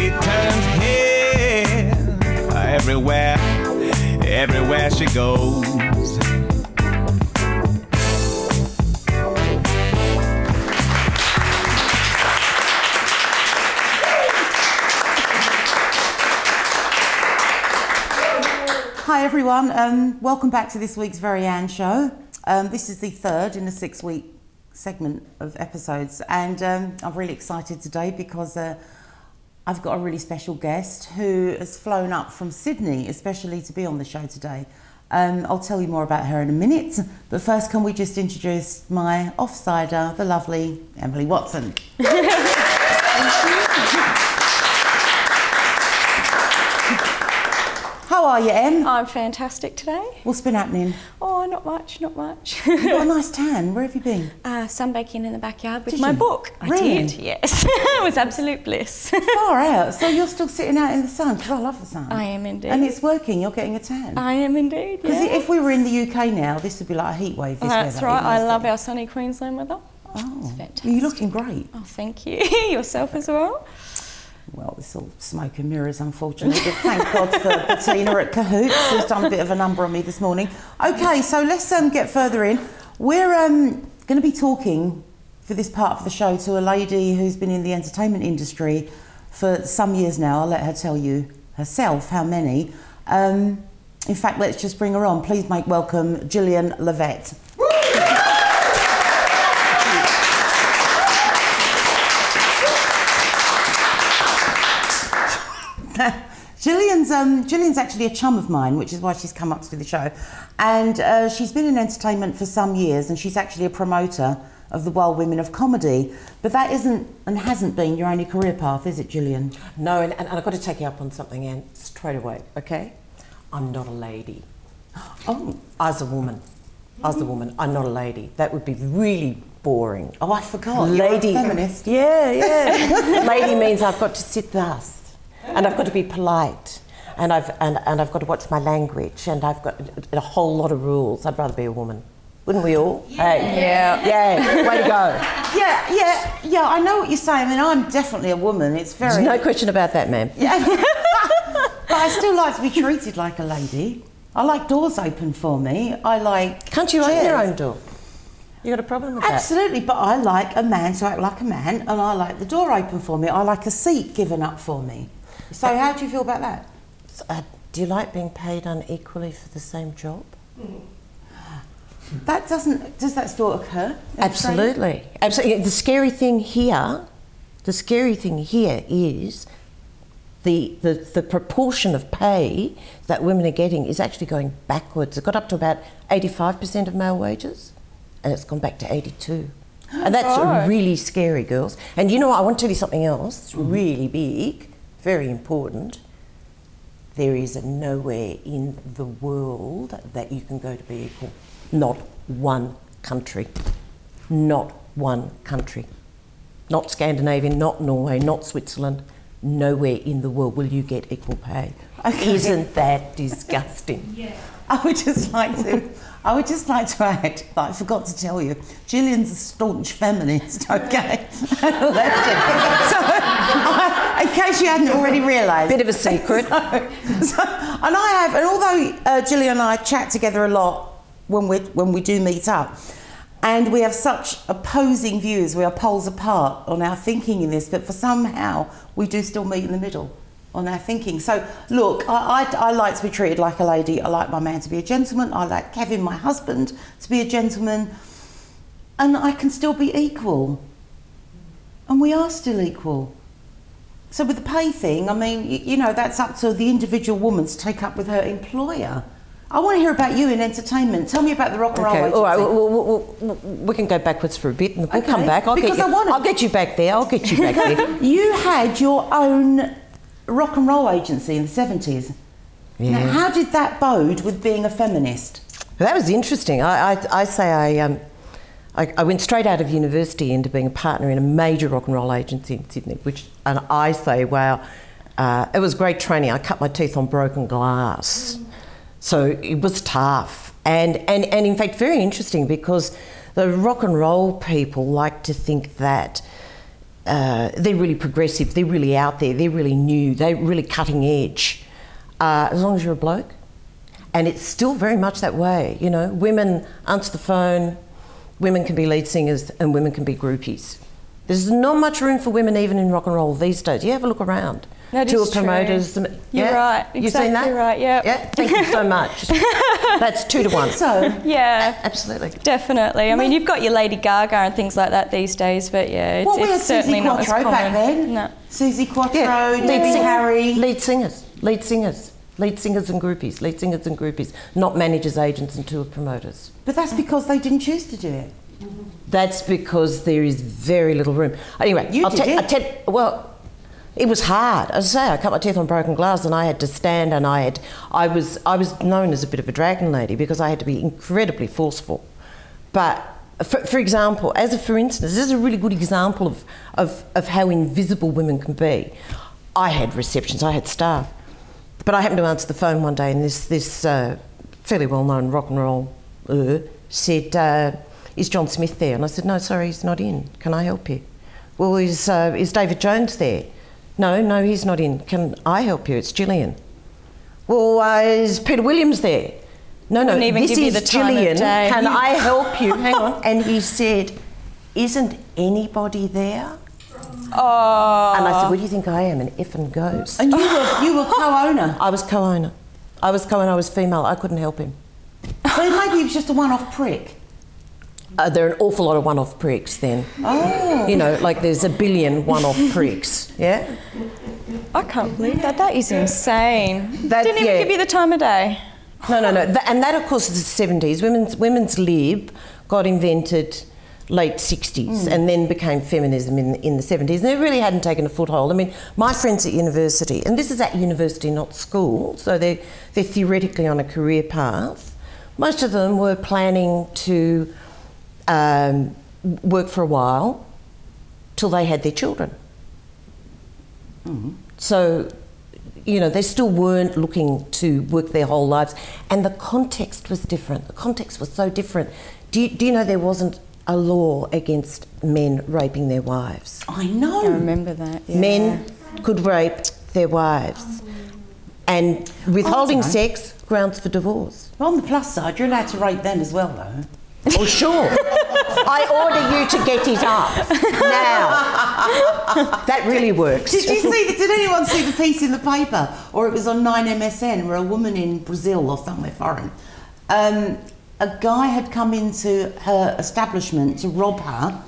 She turns head everywhere, everywhere she goes. Hi everyone, welcome back to this week's Very Ann show. This is the third in a 6-week segment of episodes, and I'm really excited today because I've got a really special guest who has flown up from Sydney especially to be on the show today. I'll tell you more about her in a minute, but first can we just introduce my offsider, the lovely Emily Watson. How are you, Em? I'm fantastic today. What's been happening? Oh, not much, not much. You've got a nice tan. Where have you been? Sunbaking in the backyard with Did my you? book. Really? I did, yes. It was absolute bliss. Far out. So you're still sitting out in the sun, because I love the sun. I am indeed. And it's working, you're getting a tan. I am indeed, Because yeah. if we were in the UK now, this would be like a heat wave this That's weather. right, I isn't it? love our sunny Queensland weather. Oh, It's fantastic. you're looking great. Oh, thank you. Yourself as well? Well, it's all smoke and mirrors, unfortunately, but thank God for Bettina at Cahoots, who's done a bit of a number on me this morning. Okay, so let's get further in. We're going to be talking for this part of the show to a lady who's been in the entertainment industry for some years now. I'll let her tell you herself how many. In fact, let's just bring her on. Please make welcome Gillian Levette. Gillian's actually a chum of mine, which is why she's come up to do the show. And she's been in entertainment for some years, and she's actually a promoter of the Wild Women of Comedy. But that isn't and hasn't been your only career path, is it, Gillian? No, and I've got to take you up on something, Anne, straight away, okay? I'm not a lady. Oh, As a woman, I'm not a lady. That would be really boring. I forgot. Lady, You're a feminist. Yeah. Lady means I've got to sit thus, and I've got to be polite, and I've got to watch my language, and I've got a whole lot of rules. I'd rather be a woman. Wouldn't we all? Yeah. Hey. Yeah. Way to go. Yeah, I know what you're saying. I mean, I'm definitely a woman. It's very... There's no question about that, ma'am. Yeah. But I still like to be treated like a lady. I like doors open for me. I like... Can't you open chairs. your own door? You got a problem with that? Absolutely, but I like a man to act like a man, and I like the door open for me. I like a seat given up for me. So how do you feel about that? Do you like being paid unequally for the same job? That doesn't... Does that still occur? Absolutely. Absolutely. The scary thing here is the proportion of pay that women are getting is actually going backwards. It got up to about 85% of male wages, and it's gone back to 82%. And that's really scary, girls. And you know what, I want to tell you something else really big, very important. There is nowhere in the world that you can go to be equal. Not one country. Not one country. Not Scandinavian, not Norway, not Switzerland. Nowhere in the world will you get equal pay. Okay. Isn't that disgusting? Yeah. I would just like to add that I forgot to tell you, Gillian's a staunch feminist, okay? So, in case you hadn't already realised. Bit of a secret. And although Gillian and I chat together a lot when we do meet up, and we have such opposing views, we are poles apart on our thinking in this, but for somehow we do still meet in the middle on our thinking. So look, I like to be treated like a lady. I like my man to be a gentleman. I like Kevin, my husband, to be a gentleman. And I can still be equal. And we are still equal. So with the pay thing, I mean, you know, that's up to the individual woman to take up with her employer. I want to hear about you in entertainment. Tell me about the rock and roll agency. All right, we can go backwards for a bit and we'll come back. I'll get you back there. You had your own rock and roll agency in the 70s. Yeah. Now, how did that bode with being a feminist? Well, that was interesting. I went straight out of university into being a partner in a major rock and roll agency in Sydney, and I say, wow, it was great training. I cut my teeth on broken glass. So it was tough. And in fact, very interesting, because the rock and roll people like to think that they're really progressive, they're really out there, they're really new, they're really cutting edge, as long as you're a bloke. And it's still very much that way, you know. Women answer the phone, women can be lead singers and women can be groupies. There's not much room for women even in rock and roll these days. You have a look around. That Tour is true. promoters. You're right. You've seen that? Exactly right, yeah. Yeah, thank you so much. That's 2 to 1. So, Yeah. Absolutely. Definitely. I mean, you've got your Lady Gaga and things like that these days, but yeah, it's, well, we had it's certainly Susie not as Quattro common. back then. No. Susie Quattro, Yeah, Debbie Harry. lead singers and groupies, not managers, agents and tour promoters. But that's because they didn't choose to do it. That's because there is very little room. Anyway, You did it. Well, it was hard. As I say, I cut my teeth on broken glass and I had to stand, and I was known as a bit of a dragon lady because I had to be incredibly forceful. But for example, for instance, this is a really good example of how invisible women can be. I had receptions, I had staff, but I happened to answer the phone one day, and this fairly well-known rock and roll said, "Is John Smith there?" And I said, "No, sorry, he's not in. Can I help you?" "Well, is David Jones there?" No, he's not in. Can I help you? It's Gillian." "Well, is Peter Williams there?" No, Wouldn't even this give you is the time of Gillian. day. Can I help you? Hang on. And he said, "Isn't anybody there?" Oh. And I said, "What do you think I am, an effing ghost?" And you were co-owner. I was co-owner. I was female. I couldn't help him. But maybe he was just a one-off prick. There are an awful lot of one-off pricks then. Oh. You know, like there's a billion one-off pricks, yeah? I can't believe that. That is insane. That- Didn't even yeah. give you the time of day. No. And that, of course, is the 70s. Women's lib got invented late 60s and then became feminism in the 70s. And it really hadn't taken a foothold. I mean, my friends at university, and this is at university, not school, so they're theoretically on a career path. Most of them were planning to work for a while till they had their children. So, you know, they still weren't looking to work their whole lives. And the context was different. The context was so different. Do you know there wasn't a law against men raping their wives? I know. I remember that. Yeah. Men could rape their wives. And withholding know. sex, grounds for divorce. But on the plus side, you're allowed to rape them as well, though. Oh, sure. I order you to get it up now. That really works. Did anyone see the piece in the paper, or it was on 9MSN, where a woman in Brazil or somewhere foreign, a guy had come into her establishment to rob her.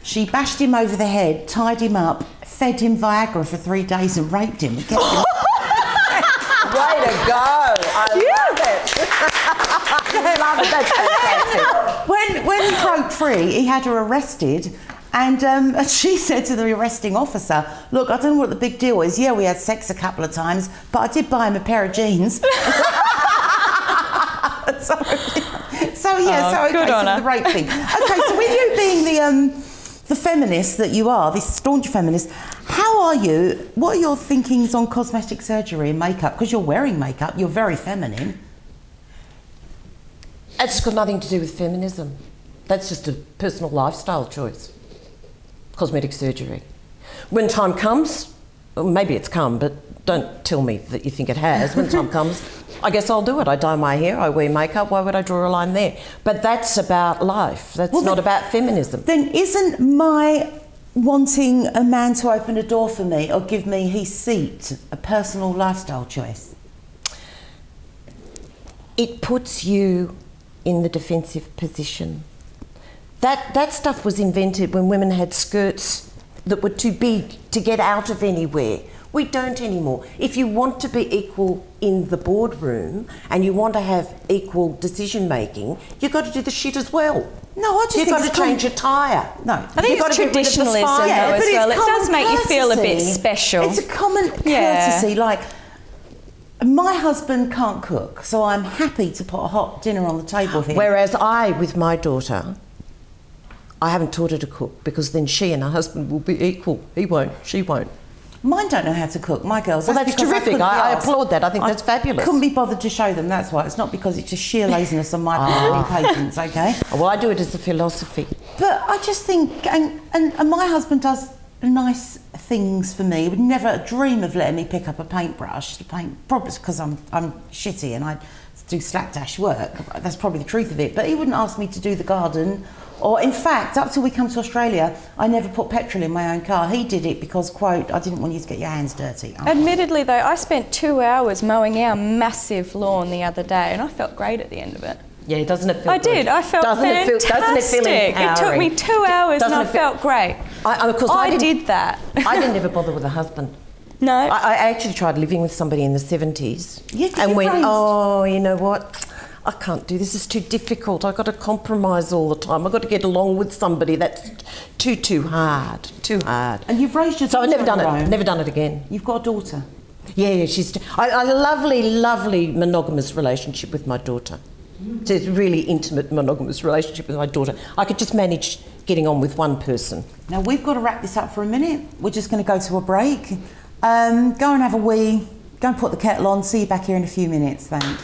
She bashed him over the head, tied him up, fed him Viagra for 3 days, and raped him. And kept him. Way to go! I love it. I love it. That's fantastic. When he broke free, he had her arrested, and she said to the arresting officer, "Look, I don't know what the big deal is. Yeah, we had sex a couple of times, but I did buy him a pair of jeans." So good on her. the rape thing. Okay, so with you being the feminist that you are, this staunch feminist, how are you? What are your thinkings on cosmetic surgery and makeup? Because you're wearing makeup, you're very feminine. It's got nothing to do with feminism. That's just a personal lifestyle choice. Cosmetic surgery. When time comes, well, maybe it's come, but don't tell me that you think it has. When time comes, I guess I'll do it. I dye my hair, I wear makeup, why would I draw a line there? But that's about life. That's not about feminism. Then isn't my wanting a man to open a door for me or give me his seat a personal lifestyle choice? It puts you in the defensive position. That stuff was invented when women had skirts that were too big to get out of anywhere. We don't anymore. If you want to be equal in the boardroom and you want to have equal decision making, you've got to do the shit as well. No, I just You've think got to change your tyre. No. I think it's traditionalism though as well. It does make you feel a bit special. It's a common courtesy. Like, my husband can't cook, so I'm happy to put a hot dinner on the table for him. Whereas I, with my daughter, I haven't taught her to cook because then she and her husband will be equal. He won't, she won't. Mine don't know how to cook, my girls. Well, that's terrific. I applaud that. I think that's fabulous. Couldn't be bothered to show them, that's why. It's not because it's just sheer laziness on my part and impatience, okay? Well, I do it as a philosophy. But I just think, and my husband does nice things for me. He would never dream of letting me pick up a paintbrush to paint, probably because I'm shitty and I do slapdash work. That's probably the truth of it. But he wouldn't ask me to do the garden. Or in fact, up till we come to Australia, I never put petrol in my own car. He did it because, quote, I didn't want you to get your hands dirty. Admittedly though, I spent 2 hours mowing our massive lawn the other day and I felt great at the end of it. Yeah, doesn't it feel I good? did. I felt fantastic. Doesn't it feel it took me 2 hours and I felt great. Of course, I did that. I didn't ever bother with a husband. No. I actually tried living with somebody in the 70s and went, oh, you know what? I can't do this. It's too difficult. I've got to compromise all the time. I've got to get along with somebody. That's too hard. Too hard. And you've raised your daughter. So I've never done it. Never done it again. You've got a daughter. Yeah. She's a lovely monogamous relationship with my daughter. It's a really intimate monogamous relationship with my daughter. I could just manage getting on with one person. Now we've got to wrap this up for a minute. We're just going to go to a break. Go and have a wee. Go and put the kettle on. See you back here in a few minutes. Thanks.